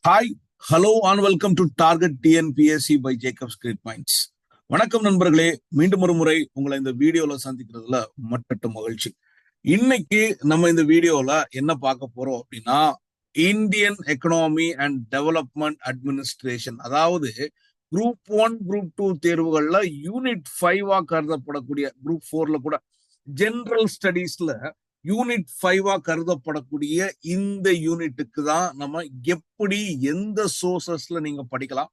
Hi, hello and welcome to target TNPSC by Jacobs great minds. வணக்கம் நண்பர்களே, மீண்டும் ஒரு முறை உங்களை இந்த வீடியோல சந்திக்கிறதுல மட்டற்ற மகிழ்ச்சி. இன்னைக்கு நம்ம இந்த வீடியோல என்ன பார்க்க போறோம் அப்படின்னா, Indian economy and development administration, அதாவது குரூப் 1 குரூப் 2 தேர்வுகள்ல யூனிட் 5 கருதப்படக்கூடிய, குரூப் 4ல கூட ஜெனரல் ஸ்டடீஸ்ல யூனிட் 5 கருதப்படக்கூடிய இந்த யூனிட்டுக்கு தான் நம்ம எப்படி எந்த சோர்சஸ்ல நீங்க படிக்கலாம்,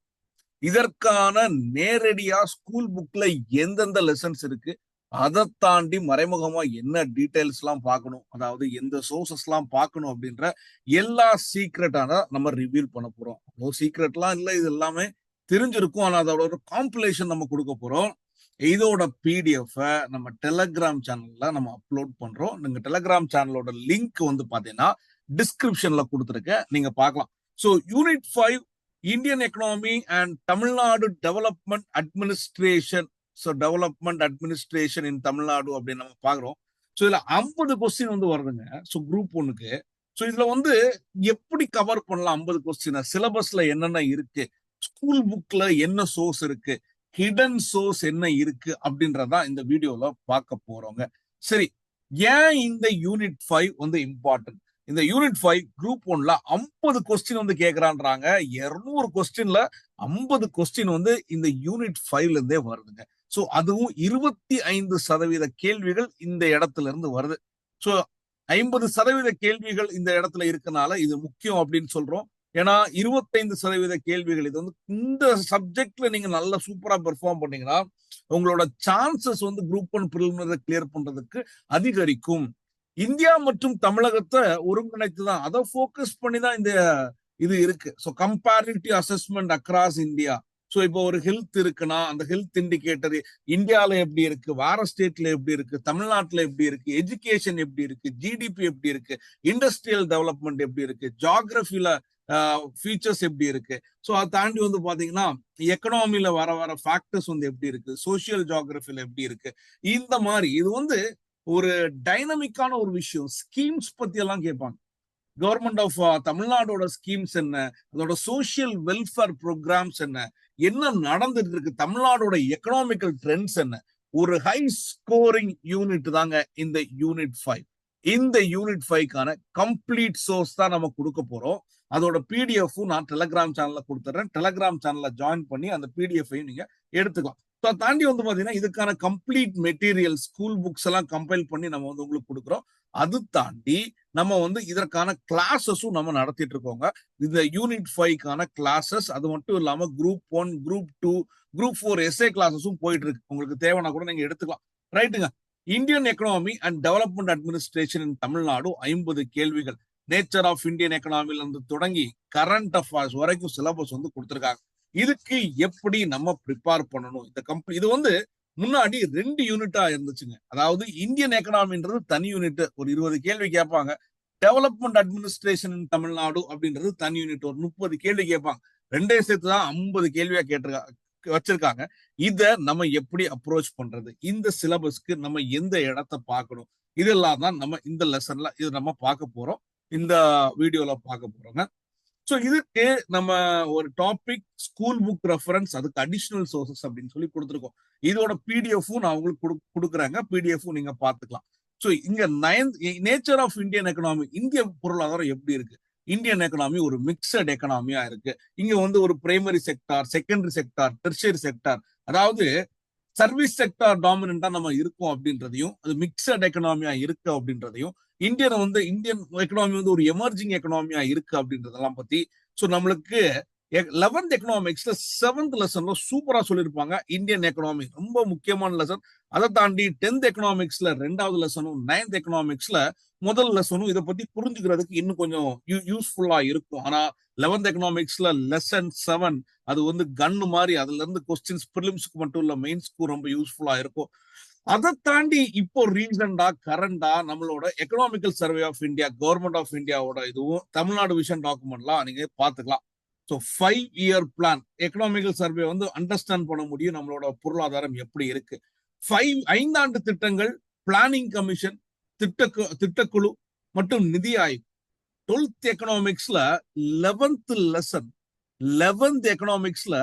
இதற்கான நேரடியா ஸ்கூல் புக்ல எந்தெந்த லெசன்ஸ் இருக்கு, அதை தாண்டி மறைமுகமா என்ன டீடைல்ஸ் எல்லாம் பார்க்கணும், அதாவது எந்த சோர்சஸ் எல்லாம் பார்க்கணும் அப்படின்ற எல்லா சீக்ரெட்டான நம்ம ரிவீல் பண்ண போறோம். அவ்வளோ சீக்ரெட்லாம் இல்லை, இது எல்லாமே தெரிஞ்சிருக்கும். ஆனா அதோட ஒரு காம்புலேஷன் நம்ம கொடுக்க போறோம். இதோட பிடிஎஃப் நம்ம டெலகிராம் சேனல்ல நம்ம அப்லோட் பண்றோம். நீங்க டெலகிராம் சேனலோட லிங்க் வந்து பாத்தீங்கன்னா டிஸ்கிரிப்ஷன்ல கொடுத்துருக்கேன், நீங்க பார்க்கலாம். So unit 5 Indian economy and Tamil Nadu development administration. So development administration இன் தமிழ்நாடு அப்படின்னு நம்ம பாக்குறோம். ஸோ இதுல 50 கொஸ்டின் வந்து வருதுங்க. ஸோ குரூப் 1க்கு. ஸோ இதுல வந்து எப்படி கவர் பண்ணலாம் 50 கொஸ்டின், சிலபஸ்ல என்னென்ன இருக்கு, ஸ்கூல் புக்ல என்ன சோர்ஸ் இருக்கு, ஹிடன் சோர்ஸ் என்ன இருக்கு அப்படின்றதா இந்த வீடியோல பார்க்க போறோங்க. சரி, ஏன் இந்த யூனிட் 5 வந்து இம்பார்ட்டன்ட்? இந்த யூனிட் 5 குரூப் 1ல 50 கொஸ்டின் வந்து கேக்குறான்றாங்க. 200 கொஸ்டின்ல 50 கொஸ்டின் வந்து இந்த யூனிட் 5ல இருந்தே வருதுங்க. சோ அதுவும் 25% கேள்விகள் இந்த இடத்துல இருந்து வருது. சோ 50% கேள்விகள் இந்த இடத்துல இருக்கனால இது முக்கியம் அப்படின்னு சொல்றோம். ஏன்னா 25% கேள்விகள், இது வந்து இந்த சப்ஜெக்ட்ல நீங்க நல்லா சூப்பரா பெர்ஃபார்ம் பண்ணீங்கன்னா உங்களோட சான்சஸ் வந்து குரூப் 1 பிரிலிமினரி கிளியர் பண்றதுக்கு அதிகரிக்கும். இந்தியா மற்றும் தமிழகத்தை ஒருங்கிணைத்து தான், அதை போக்கஸ் பண்ணி தான் இந்த இது இருக்கு. So comparative assessment across India. So இப்போ ஒரு ஹெல்த் இருக்குன்னா அந்த ஹெல்த் இண்டிகேட்டர் இந்தியால எப்படி இருக்கு, வேற ஸ்டேட்ல எப்படி இருக்கு, தமிழ்நாட்டுல எப்படி இருக்கு, எஜுகேஷன் எப்படி இருக்கு, ஜிடிபி எப்படி இருக்கு, இண்டஸ்ட்ரியல் டெவலப்மெண்ட் எப்படி இருக்கு, ஜியாகிரபில ஃபீச்சர்ஸ் எப்படி இருக்கு, ஸோ அதை தாண்டி வந்து பாத்தீங்கன்னா எக்கனாமில வர வர ஃபேக்டர்ஸ் வந்து எப்படி இருக்கு, சோசியல் ஜியாகிரபில எப்படி இருக்கு, இந்த மாதிரி இது வந்து ஒரு டைனமிக்கான ஒரு விஷயம். ஸ்கீம்ஸ் பத்தி எல்லாம் கேட்பாங்க. கவர்மெண்ட் ஆஃப் தமிழ்நாடோட ஸ்கீம்ஸ் என்ன, அதோட சோசியல் வெல்ஃபேர் ப்ரோக்ராம்ஸ் என்ன, என்ன நடந்துட்டு இருக்கு, தமிழ்நாடோட எக்கனாமிக்கல் ட்ரெண்ட்ஸ் என்ன. ஒரு ஹை ஸ்கோரிங் யூனிட் தாங்க இந்த யூனிட் 5. இந்த யூனிட் 5க்கான கம்ப்ளீட் சோர்ஸ் தான் நம்ம கொடுக்க போறோம். அதோட பிடிஎஃப் நான் டெலகிராம் சேனல்ல கொடுத்துறேன். டெலகிராம் சேனல்ல ஜாயின் பண்ணி அந்த பிடிஎஃப் நீங்க எடுத்துக்கலாம். தாண்டி வந்து பாத்தீங்கன்னா இதுக்கான கம்ப்ளீட் மெட்டீரியல் ஸ்கூல் புக்ஸ் எல்லாம் கம்பைல் பண்ணி நம்ம வந்து உங்களுக்கு கொடுக்குறோம். அது தாண்டி நம்ம வந்து இதற்கான கிளாஸஸும் நம்ம நடத்திட்டு இருக்கோங்க. இந்த யூனிட் 5க்கான கிளாஸஸ், அது மட்டும் இல்லாம குரூப் 1, குரூப் 2, குரூப் 4 எஸ்ஏ கிளாஸஸும் போயிட்டு இருக்கு. உங்களுக்கு தேவைன்னா கூட நீங்க எடுத்துக்கலாம். ரைட்டுங்க. Indian economy and development administration இன் தமிழ்நாடு 50 கேள்விகள். நேச்சர் ஆஃப் இந்தியன் எக்கனாமில இருந்து தொடங்கி கரண்ட் அஃபேர்ஸ் வரைக்கும் சிலபஸ் வந்து கொடுத்திருக்காங்க. இதுக்கு எப்படி நம்ம ப்ரிப்பேர் பண்ணணும், இது வந்து முன்னாடி 2 யூனிட்டா இருந்துச்சுங்க. அதாவது இந்தியன் எக்கனாமின்றது தனி யூனிட், ஒரு 20 கேள்வி கேட்பாங்க. டெவலப்மெண்ட் அட்மினிஸ்ட்ரேஷன் இன் தமிழ்நாடு அப்படின்றது தனி யூனிட், ஒரு 30 கேள்வி கேட்பாங்க. ரெண்டையும் சேர்த்து தான் 50 கேள்வியா வச்சிருக்காங்க. இத நம்ம எப்படி அப்ரோச் பண்றது, இந்த சிலபஸ்க்கு நம்ம எந்த இடத்தை பார்க்கணும், இதெல்லாம் தான் நம்ம இந்த லெசன்ல இது நம்ம பார்க்க போறோம், இந்த வீடியோல பார்க்க போறோங்க. ஸோ இதுக்கு நம்ம ஒரு டாபிக், ஸ்கூல் புக் ரெஃபரன்ஸ், அதுக்கு அடிஷனல் சோர்சஸ் அப்படின்னு சொல்லி கொடுத்துருக்கோம். இதோட பிடிஎஃப்பும் நான் உங்களுக்கு கொடுக்குறேங்க. பிடிஎஃப்பும் நீங்க பார்த்துக்கலாம். ஸோ இங்க நேச்சர் ஆஃப் இந்தியன் எக்கனாமி, இந்திய பொருளாதாரம் எப்படி இருக்கு, இந்தியன் எக்கனாமி ஒரு மிக்சட் எக்கனாமியா இருக்கு. இங்க வந்து ஒரு primary sector, secondary sector, tertiary sector, அதாவது சர்வீஸ் செக்டார் டாமினண்டா நம்ம இருக்கோம் அப்படின்றதையும், அது மிக்சட் எக்கனாமியா இருக்கு அப்படின்றதையும், இந்தியன் எக்கனாமி வந்து ஒரு எமர்ஜிங் எக்கனாமியா இருக்கு அப்படின்றதெல்லாம் பத்தி. ஸோ நம்மளுக்கு 11th எக்கனாமிக்ஸ்ல 7th லெசன்ல சூப்பரா சொல்லியிருப்பாங்க. இந்தியன் எக்கனாமி ரொம்ப முக்கியமான லெசன். அதை தாண்டி 10th எக்கனாமிக்ஸ்ல 2வது லெசனும், 9th எக்கனாமிக்ஸ்ல முதல் லெசனும் இதை பத்தி புரிஞ்சுக்கிறதுக்கு இன்னும் கொஞ்சம் யூஸ்ஃபுல்லா இருக்கும். ஆனா 11th எக்கனாமிக்ஸ்ல லெசன் 7 அது வந்து கன்னு மாதிரி, அதுல இருந்து கொஸ்டின்ஸ் பிரிலிம்ஸ்க்கு மட்டும் இல்ல மெயின்ஸ்க்கு ரொம்ப யூஸ்ஃபுல்லா இருக்கும். அதை தாண்டி இப்போ ரீசெண்டா கரண்டா நம்மளோட economical survey of India, government of இந்தியாவோட இதுவும் தமிழ்நாடு விஷன் டாக்குமெண்ட்லாம் நீங்க பாத்துக்கலாம். So 5-year plan, economical survey வந்து அண்டர்ஸ்டாண்ட் பண்ண முடியும் நம்மளோட பொருளாதாரம் எப்படி இருக்கு. 5 திட்டங்கள், பிளானிங் கமிஷன், திட்டக்குழு மற்றும் நிதி ஆய்வு, 12th எக்கனாமிக்ஸ்ல 11th lesson, 11th எக்கனாமிக்ஸ்ல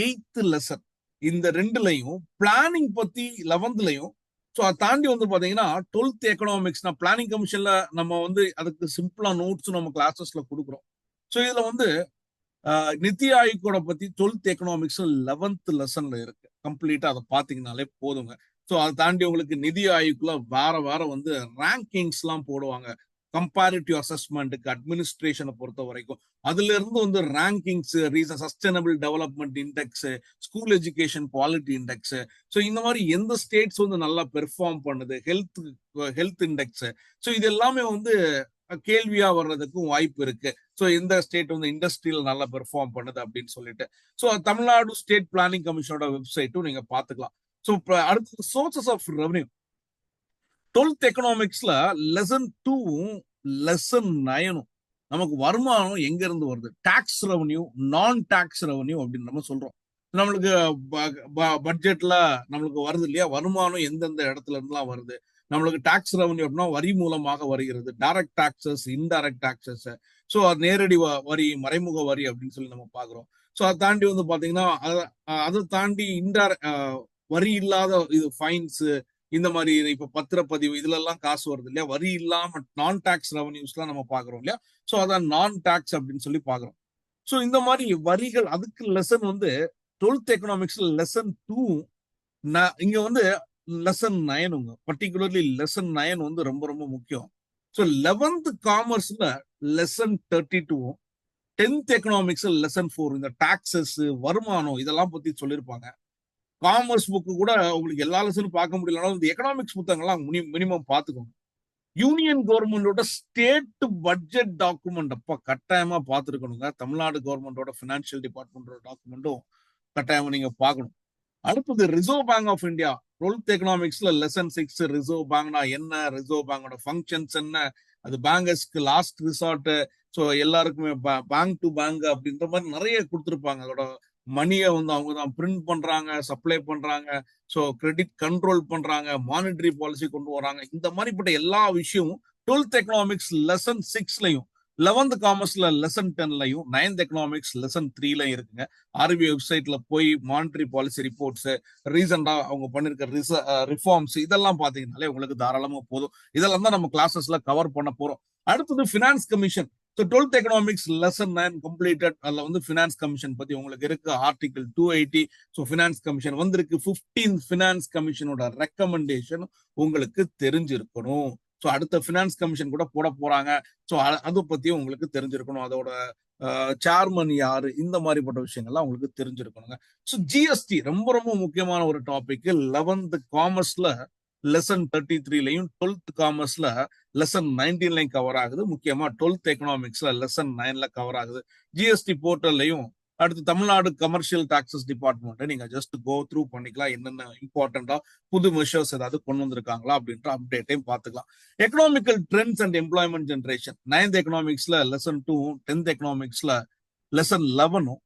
8th lesson, இந்த ரெண்டுலையும் பிளானிங் பத்தி 11thலையும். ஸோ அதை தாண்டி வந்து பாத்தீங்கன்னா 12th எக்கனாமிக்ஸ் நான் பிளானிங் கமிஷன்ல நம்ம வந்து அதுக்கு சிம்பிளா நோட்ஸ் நம்ம கிளாஸஸ்ல கொடுக்குறோம். ஸோ இதுல வந்து நித்தி ஆயோக்கோட பத்தி 12th எக்கனாமிக்ஸ் 11th லெசன்ல இருக்கு. கம்ப்ளீட்டா அதை பாத்தீங்கன்னாலே போதுங்க. ஸோ அதை தாண்டி உங்களுக்கு நிதி ஆயோக்ல வார வந்து ரேங்கிங்ஸ் எல்லாம் போடுவாங்க. கம்பேரிட்டிவ் அசஸ்மெண்ட்டுக்கு அட்மினிஸ்ட்ரேஷனை பொறுத்த வரைக்கும் அதுல இருந்து வந்து rankings, reason sustainable development index, school education quality index, so இந்த மாதிரி எந்த ஸ்டேட்ஸ் வந்து நல்லா பெர்ஃபார்ம் பண்ணுது, ஹெல்த் இண்டெக்ஸ், ஸோ இது எல்லாமே வந்து கேள்வியா வர்றதுக்கும் வாய்ப்பு இருக்கு. ஸோ எந்த ஸ்டேட் வந்து இண்டஸ்ட்ரியில நல்லா பெர்ஃபார்ம் பண்ணுது அப்படின்னு சொல்லிட்டு. ஸோ தமிழ்நாடு ஸ்டேட் பிளானிங் கமிஷனோட வெப்சைட்டும் நீங்க பாத்துக்கலாம். ஸோ அடுத்தது சோர்சஸ் ஆஃப் ரெவன்யூ. 12th எக்கனாமிக்ஸ்ல லெசன் 2வும் லெசன் 9ம் நமக்கு வருமானம் எங்க இருந்து வருது, tax revenue, non tax revenue அப்படின்னு நம்ம சொல்றோம். நம்மளுக்கு பட்ஜெட்ல நம்மளுக்கு வருது இல்லையா, வருமானம் எந்தெந்த இடத்துல இருந்துலாம் வருது. நம்மளுக்கு டாக்ஸ் ரெவன்யூ அப்படின்னா வரி மூலமாக வருகிறது, direct taxes, indirect taxes, so நேரடி வரி, மறைமுக வரி அப்படின்னு சொல்லி நம்ம பாக்குறோம். ஸோ அதை தாண்டி வந்து பாத்தீங்கன்னா அதை தாண்டி வரி இல்லாத இது ஃபைன்ஸ், இந்த மாதிரி இப்ப பத்திரப்பதிவு இதுல எல்லாம் காசு வருது இல்லையா, வரி இல்லாம நான் டாக்ஸ் ரெவன்யூஸ் எல்லாம் நம்ம பாக்குறோம் இல்லையா. சோ அதான் நான் டாக்ஸ் அப்படின்னு சொல்லி பாக்குறோம். சோ இந்த மாதிரி வரிகள், அதுக்கு லெசன் வந்து 12th எக்கனாமிக்ஸ்ல லெசன் 2, இங்க வந்து லெசன் 9, பர்டிகுலர்லி லெசன் 9 வந்து ரொம்ப ரொம்ப முக்கியம். ஸோ 11th காமர்ஸ்ல லெசன் 32, 10th எக்கனாமிக்ஸ்ல லெசன் 4 இந்த டாக்ஸஸ், வருமானம் இதெல்லாம் பத்தி சொல்லியிருப்பாங்க. காமர்ஸ் புக்கு கூட உங்களுக்கு எல்லா லெசனும் பார்க்க முடியலனாலும் இந்த எக்கனாமிக்ஸ் புத்தகங்கள்லாம் மினிமம் பார்த்துக்கோங்க. யூனியன் கவர்மெண்டோட ஸ்டேட் பட்ஜெட் டாக்குமெண்ட் அப்ப கட்டாயமா பார்த்துருக்கணுங்க. தமிழ்நாடு கவர்மெண்டோட பினான்சியல் டிபார்ட்மெண்டோட டாக்குமெண்ட்டும் கட்டாயமா நீங்க பார்க்கணும். அடுத்தது reserve bank of India 12th எக்கனாமிக்ஸ்ல லெசன் 6 ரிசர்வ் பேங்க்னா என்ன, ரிசர்வ் பேங்கோட ஃபங்க்ஷன்ஸ் என்ன, அது பேங்கர்ஸ்க்கு லாஸ்ட் ரிசார்ட், ஸோ எல்லாருக்குமே பேங்க் டு பேங்க் அப்படின்ற மாதிரி நிறைய கொடுத்துருப்பாங்க. அதோட மணியை வந்து அவங்க தான் பிரிண்ட் பண்றாங்க, சப்ளை பண்றாங்க, ஸோ கிரெடிட் கண்ட்ரோல் பண்றாங்க, மானிட்டரி பாலிசி கொண்டு வராங்க. இந்த மாதிரிப்பட்ட எல்லா விஷயமும் 12th எக்கனாமிக்ஸ் லெசன் 6லையும், 11th காமர்ஸ்ல லெசன் 10லையும், 9th எக்கனாமிக்ஸ் லெசன் 3லையும் இருக்குங்க. ஆர்பிஐ வெப்சைட்ல போய் மானிட்டரி பாலிசி ரிப்போர்ட்ஸ், ரீசெண்டா அவங்க பண்ணிருக்க ரிஃபார்ம்ஸ் இதெல்லாம் பாத்தீங்கன்னாலே உங்களுக்கு தாராளமா போதும். இதெல்லாம் தான் நம்ம கிளாஸஸ்ல கவர் பண்ண போறோம். அடுத்தது finance commission. So 12th economics lesson 9 completed. அதுல வந்து பினான்ஸ் கமிஷன் பத்தி உங்களுக்கு இருக்கு, ஆர்டிகல் 280. ஸோ பினான்ஸ் கமிஷன் வந்திருக்கு. 15th பினான்ஸ் கமிஷனோட ரெக்கமெண்டேஷன் உங்களுக்கு தெரிஞ்சிருக்கணும். ஸோ அடுத்த பினான்ஸ் கமிஷன் கூட போட போறாங்க. ஸோ அதை பத்தியும் உங்களுக்கு தெரிஞ்சிருக்கணும். அதோட சேர்மன் யாரு, இந்த மாதிரிப்பட்ட விஷயங்கள்லாம் உங்களுக்கு தெரிஞ்சிருக்கணுங்க. ஸோ ஜிஎஸ்டி ரொம்ப ரொம்ப முக்கியமான ஒரு டாபிக். 11th காமர்ஸ்ல லெசன் 33லையும் 12th காமர்ஸ்ல லெசன் 19லையும் கவர் ஆகுது. முக்கியமா 12th எக்கனாமிக்ஸ்ல லெசன் 9ல கவர் ஆகுது. ஜிஎஸ்டி போர்ட்டல்லையும் அடுத்து தமிழ்நாடு கமர்ஷியல் டாக்ஸஸ் டிபார்ட்மெண்ட் நீங்க ஜஸ்ட் கோ த்ரூ பண்ணிக்கலாம். என்னென்ன இம்பார்ட்டண்டா புது மெஷர்ஸ் ஏதாவது கொண்டு வந்திருக்காங்களா அப்படின்ற அப்டேட்டையும் பார்த்துக்கலாம். Economical trends and employment generation 9th எக்கனாமிக்ஸ்ல லெசன் 2, 10th எக்கனாமிக்ஸ்ல லெசன் 11,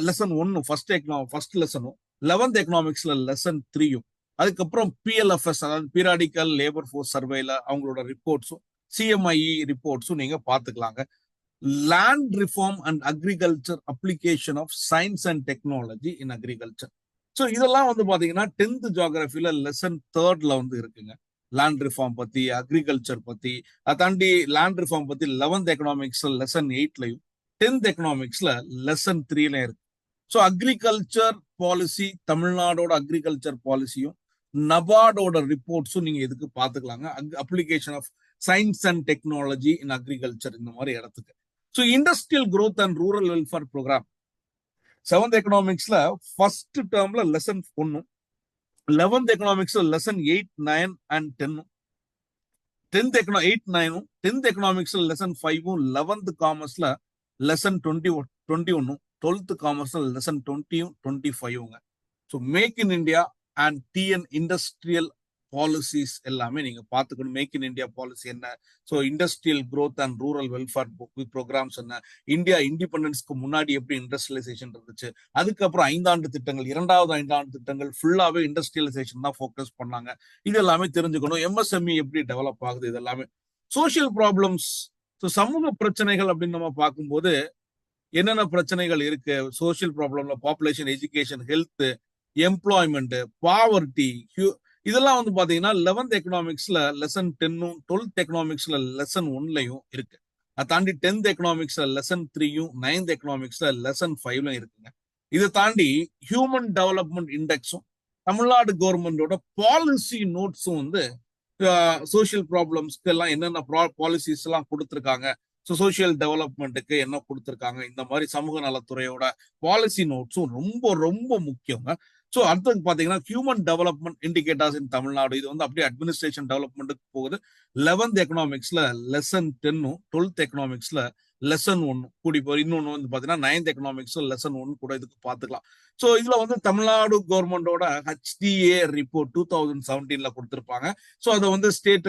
லெசன் 1 ஃபர்ஸ்ட் லெசனும், 11th எக்கனாமிக்ஸ்ல லெசன் 3யும், அதுக்கப்புறம் பிஎல்எஃப்எஸ் அதாவது பீரியாடிக்கல் லேபர் ஃபோர்ஸ் சர்வேல அவங்களோட ரிப்போர்ட்ஸும், சிஎம்ஐஇ ரிப்போர்ட்ஸும் நீங்க பாத்துக்கலாங்க. Land reform and agriculture application of science and technology in agriculture. So இதெல்லாம் வந்து பாத்தீங்கன்னா 10th ஜியோகிராஃபில லெசன் 3ல வந்து இருக்குங்க. லேண்ட் ரிஃபார்ம் பத்தி, அக்ரிகல்ச்சர் பத்தி, அதை தாண்டி லேண்ட் ரிஃபார்ம் பத்தி 11th எக்கனாமிக்ஸ் லெசன் 8லையும், 10th எக்கனாமிக்ஸ்ல லெசன் 3லையும் இருக்கு. ஸோ அக்ரிகல்ச்சர் பாலிசி, தமிழ்நாடோட அக்ரிகல்ச்சர் பாலிசியும் நபார்டோட ரிப்போர்ட்ஸும் நீங்க இதுக்கு பாத்துக்கலாங்க. Application of science and technology in agriculture இந்த மாதிரி இடத்துக்கு. So industrial growth and rural welfare programme 7th எக்கனாமிக்ஸ்ல ஃபர்ஸ்ட் டேர்ம்ல லெசன் 1, 11th எக்கனாமிக்ஸ்ல லெசன் 8, 9 அண்ட் 10, 10th எக்கனாமிக்ஸ்ல லெசன் 5, 11th காமர்ஸ்ல லெசன் 21, 12th காமர்ஸ்ல lesson 20, 25. So make in India and TN industrial policies எல்லாமே நீங்க பாத்துக்கணும். மேக் இன் இந்தியா பாலிசி என்ன, so industrial growth and rural welfare programmes என்ன, இந்தியா இண்டிபெண்டன்ஸ்க்கு முன்னாடி எப்படி இண்டஸ்ட்ரியலைசேஷன் இருந்துச்சு, அதுக்கப்புறம் 5 ஆண்டு திட்டங்கள், 2வது 5 ஆண்டு திட்டங்கள் ஃபுல்லாவே இண்டஸ்ட்ரியலைசேஷன் தான் ஃபோக்கஸ் பண்ணாங்க. இது எல்லாமே தெரிஞ்சுக்கணும். எம்எஸ்எம்இ எப்படி டெவலப் ஆகுது, இது எல்லாமே. சோஷியல் ப்ராப்ளம்ஸ் ஸோ சமூக பிரச்சனைகள் அப்படின்னு நம்ம பார்க்கும்போது என்னென்ன பிரச்சனைகள் இருக்கு, சோசியல் ப்ராப்ளம்ல population, education, health, employment, poverty, இதெல்லாம் வந்து பாத்தீங்கன்னா 11th எக்கனாமிக்ஸ்ல லெசன் 10ம் 12th எக்கனாமிக்ஸ்ல லெசன் 1லையும் இருக்கு. அதை தாண்டி 10th எக்கனாமிக்ஸ்ல லெசன் 3யும் 9th எக்கனாமிக்ஸ்ல லெசன் 5லும் இருக்குங்க. இதை தாண்டி ஹியூமன் டெவலப்மெண்ட் இண்டெக்ஸும் தமிழ்நாடு கவர்மெண்டோட பாலிசி நோட்ஸும் வந்து சோசியல் ப்ராப்ளம்ஸ்க்கு எல்லாம் என்னென்ன பாலிசிஸ் எல்லாம் கொடுத்துருக்காங்க, சோசியல் டெவலப்மெண்ட்டுக்கு என்ன கொடுத்துருக்காங்க, இந்த மாதிரி சமூக நலத்துறையோட பாலிசி நோட்ஸும் ரொம்ப ரொம்ப முக்கியங்க. ஸோ அடுத்தது பாத்தீங்கன்னா ஹியூமன் டெவலப்மெண்ட் இண்டிகேட்டர்ஸ் இன் தமிழ்நாடு, இது வந்து அப்படியே அட்மினிஸ்ட்ரேஷன் டெவலப்மெண்ட்டுக்கு போகுது. 11th எக்கனாமிக்ஸ்ல லெசன் 10ம் 12th எக்கனாமிக்ஸ்ல லெசன் 1 கூடி போய் இன்னொன்னு வந்து பாத்தீங்கன்னா 9th எக்கனாமிக்ஸ் லெசன் 1 கூட இதுக்கு பாத்துக்கலாம். ஸோ இதுல வந்து தமிழ்நாடு கவர்மெண்டோட HDA ரிப்போர்ட் 2017ல கொடுத்திருப்பாங்க. ஸோ அதை வந்து ஸ்டேட்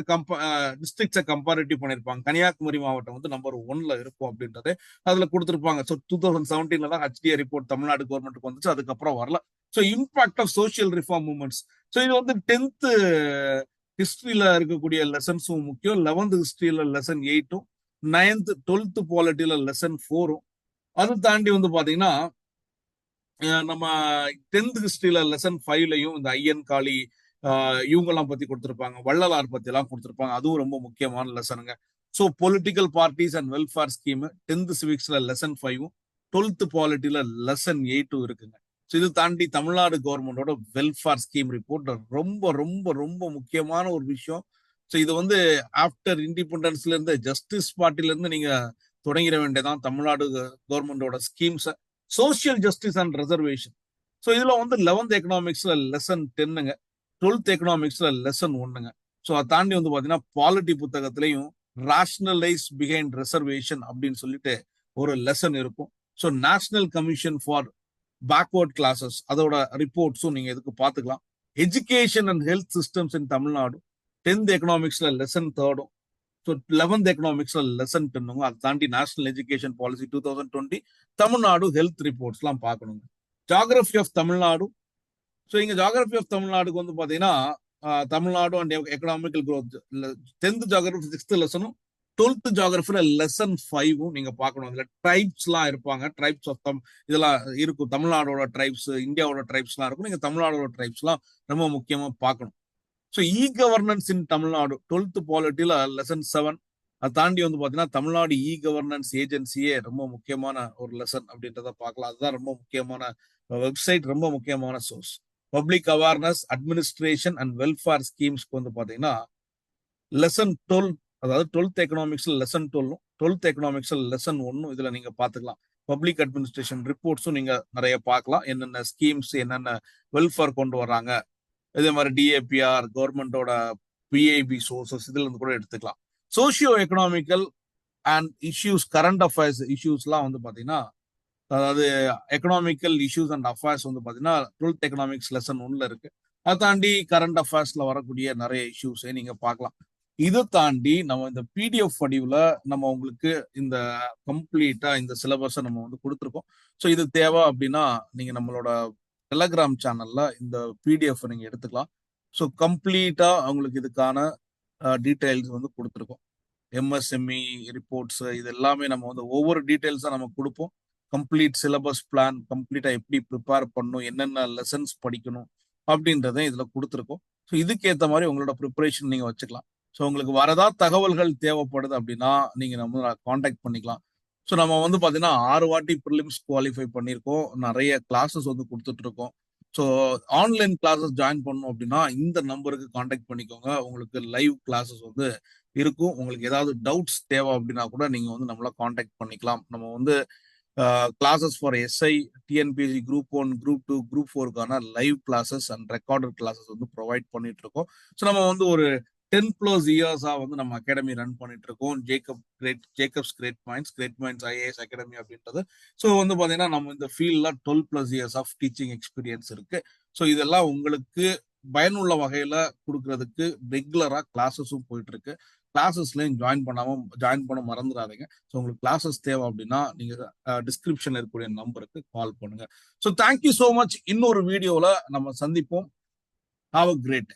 டிஸ்ட்ரிக்ட்ஸை கம்பேரிட்டிவ் பண்ணிருப்பாங்க. கன்னியாகுமரி மாவட்டம் வந்து நம்பர் 1ல இருக்கும் அப்படின்றது அதுல கொடுத்திருப்பாங்க. ஸோ 2017ல தான் HDA ரிப்போர்ட் தமிழ்நாடு கவர்மெண்ட்டுக்கு வந்துச்சு, அதுக்கப்புறம் வரல. So impact of social reform movements, so இது வந்து 10th ஹிஸ்டரியில இருக்கக்கூடிய லெசன்ஸும் முக்கியம், 11th ஹிஸ்டரியில லெசன் 8ம், 9th 12th பாலிட்டியில லெசன் 4ம். அது தாண்டி வந்து பாத்தீங்கன்னா நம்ம 10th ஹிஸ்டரியில லெசன் 5லையும் இந்த ஐயன் காளி இவங்கெல்லாம் பத்தி கொடுத்திருப்பாங்க, வள்ளலார் பத்தி எல்லாம் கொடுத்திருப்பாங்க. அதுவும் ரொம்ப முக்கியமான லெசனுங்க. So political parties and welfare scheme 10th சிவிக்ஸ்ல லெசன் 5ம், 12th பாலிட்டியில லெசன் 8ம் இருக்குங்க. ஸோ இது தாண்டி தமிழ்நாடு கவர்மெண்டோட வெல்ஃபேர் ஸ்கீம் ரிப்போர்ட் ரொம்ப ரொம்ப ரொம்ப முக்கியமான ஒரு விஷயம். ஸோ இது வந்து ஆஃப்டர் இண்டிபெண்டன்ஸ்ல இருந்து ஜஸ்டிஸ் பார்ட்டில இருந்து நீங்க தொடங்கிட வேண்டியதான் தமிழ்நாடு கவர்மெண்டோட schemes. Social justice and reservation, so இதுல வந்து 11th எக்கனாமிக்ஸ்ல லெசன் 10ங்க, 12th எக்கனாமிக்ஸ்ல லெசன் 1ங்க. ஸோ அதை தாண்டி வந்து பாத்தீங்கன்னா பாலிட்டி புத்தகத்திலையும் ராஷனலைஸ் பிஹைண்ட் ரிசர்வேஷன் அப்படின்னு சொல்லிட்டு ஒரு லெசன் இருக்கும். So national commission for backward classes அதோட ரிப்போர்ட்ஸும் நீங்க இதுக்கு பாத்துக்கலாம். Education and health systems in Tamil Nadu 10th எக்கனாமிக்ஸ்ல லெசன் 3ம், ஸோ 11th எக்கனாமிக்ஸ்ல லெசன் 10ங்க. அதை தாண்டி national education policy 2020, Tamil Nadu health reports எல்லாம் பார்க்கணுங்க. ஜாகிரபி ஆஃப் தமிழ்நாடு, ஸோ இங்க ஜாகிரபி ஆஃப் தமிழ்நாடுக்கு வந்து பாத்தீங்கன்னா Tamil Nadu and economical growth 10th geography 6th லெசனும் 12th ஜாகிரபில லெசன் 5ம் நீங்க பார்க்கணும். இதுல ட்ரைப்ஸ் எல்லாம் இருப்பாங்க, ட்ரைப்ஸ் ஆஃப் இதெல்லாம் இருக்கும். தமிழ்நாடோட ட்ரைப்ஸ், இந்தியாவோட ட்ரைப்ஸ் எல்லாம் இருக்கும். நீங்க தமிழ்நாடோட ட்ரைப்ஸ் எல்லாம் ரொம்ப முக்கியமா பார்க்கணும். So e governance in Tamil Nadu 12th பாலிட்டியில லெசன் 7. அதை தாண்டி வந்து பாத்தீங்கன்னா தமிழ்நாடு இ கவர்னன்ஸ் ஏஜென்சியே ரொம்ப முக்கியமான ஒரு லெசன் அப்படின்றத பார்க்கலாம். அதுதான் ரொம்ப முக்கியமான வெப்சைட், ரொம்ப முக்கியமான source. Public awareness administration and welfare ஸ்கீம்ஸ்க்கு வந்து பாத்தீங்கன்னா லெசன் 12, அதாவது 12th எக்கனாமிக்ஸ்ல லெசன் 12ம் 12th எக்கனாமிக்ஸ்ல லெசன் 1ம் இதுல நீங்க பாத்துக்கலாம். பப்ளிக் அட்மினிஸ்ட்ரேஷன் ரிப்போர்ட்ஸும் நீங்க நிறைய பார்க்கலாம், என்னென்ன ஸ்கீம்ஸ் என்னென்ன வெல்ஃபேர் கொண்டு வர்றாங்க. இதே மாதிரி டிஏபிஆர், கவர்மெண்டோட பிஐபி சோர்சஸ் இதுல இருந்து கூட எடுத்துக்கலாம். Socio economical and issues, current affairs இஷ்யூஸ்லாம் வந்து பாத்தீங்கன்னா, அதாவது எக்கனாமிக்கல் இஷ்யூஸ் அண்ட் அஃபேர்ஸ் வந்து பாத்தீங்கன்னா 12th எக்கனாமிக்ஸ் லெசன் 1ல இருக்கு. அதை தாண்டி கரண்ட் அஃபேர்ஸ்ல வரக்கூடிய நிறைய இஷ்யூஸை நீங்க பார்க்கலாம். இதை தாண்டி நம்ம இந்த பிடிஎஃப் வடிவுல நம்ம உங்களுக்கு இந்த கம்ப்ளீட்டா இந்த சிலபஸை நம்ம வந்து கொடுத்துருக்கோம். ஸோ இது தேவை அப்படின்னா நீங்க நம்மளோட டெலகிராம் சேனல்ல இந்த பிடிஎஃப் நீங்க எடுத்துக்கலாம். ஸோ கம்ப்ளீட்டா அவங்களுக்கு இதுக்கான டீடைல்ஸ் வந்து கொடுத்துருக்கோம். எம்எஸ்எம்இ ரிப்போர்ட்ஸ் இது எல்லாமே நம்ம வந்து ஒவ்வொரு டீடைல்ஸா நம்ம கொடுப்போம். கம்ப்ளீட் சிலபஸ் பிளான், கம்ப்ளீட்டா எப்படி ப்ரிப்பேர் பண்ணணும், என்னென்ன லெசன்ஸ் படிக்கணும் அப்படின்றத இதுல கொடுத்துருக்கோம். ஸோ இதுக்கேற்ற மாதிரி உங்களோட ப்ரிப்பரேஷன் நீங்க வச்சுக்கலாம். ஸோ உங்களுக்கு வரதா தகவல்கள் தேவைப்படுது அப்படின்னா நீங்க நம்ம காண்டாக்ட் பண்ணிக்கலாம். ஸோ நம்ம வந்து பாத்தீங்கன்னா 6 வாட்டி ப்ரிலிம்ஸ் குவாலிஃபை பண்ணியிருக்கோம், நிறைய கிளாஸஸ் வந்து கொடுத்துட்டு இருக்கோம். ஸோ ஆன்லைன் கிளாஸஸ் ஜாயின் பண்ணணும் அப்படின்னா இந்த நம்பருக்கு காண்டாக்ட் பண்ணிக்கோங்க. உங்களுக்கு லைவ் கிளாஸஸ் வந்து இருக்கும். உங்களுக்கு ஏதாவது டவுட்ஸ் தேவை அப்படின்னா கூட நீங்க வந்து நம்மள காண்டாக்ட் பண்ணிக்கலாம். நம்ம வந்து classes for SI, TNPSC group 1, group 2, group 4க்கான live classes and recorded classes வந்து ப்ரொவைட் பண்ணிட்டு இருக்கோம். ஸோ நம்ம வந்து ஒரு 10+ இயர்ஸா வந்து நம்ம அகாடமி ரன் பண்ணிட்டு இருக்கோம். Jacobs great minds IAS academy அப்படின்றது. ஸோ வந்து பாத்தீங்கன்னா நம்ம இந்த ஃபீல்ட்ல 12+ இயர்ஸ் ஆஃப் டீச்சிங் எக்ஸ்பீரியன்ஸ் இருக்கு. ஸோ இதெல்லாம் உங்களுக்கு பயனுள்ள வகையில கொடுக்கறதுக்கு ரெகுலரா கிளாஸஸும் போயிட்டு இருக்கு. கிளாஸஸ்லயும் ஜாயின் பண்ண மறந்துடாதீங்க. ஸோ உங்களுக்கு கிளாஸஸ் தேவை அப்படின்னா நீங்க டிஸ்கிரிப்ஷன்ல இருக்கக்கூடிய நம்பருக்கு கால் பண்ணுங்க. So thank you so much. இன்னொரு வீடியோல நம்ம சந்திப்போம். Have a great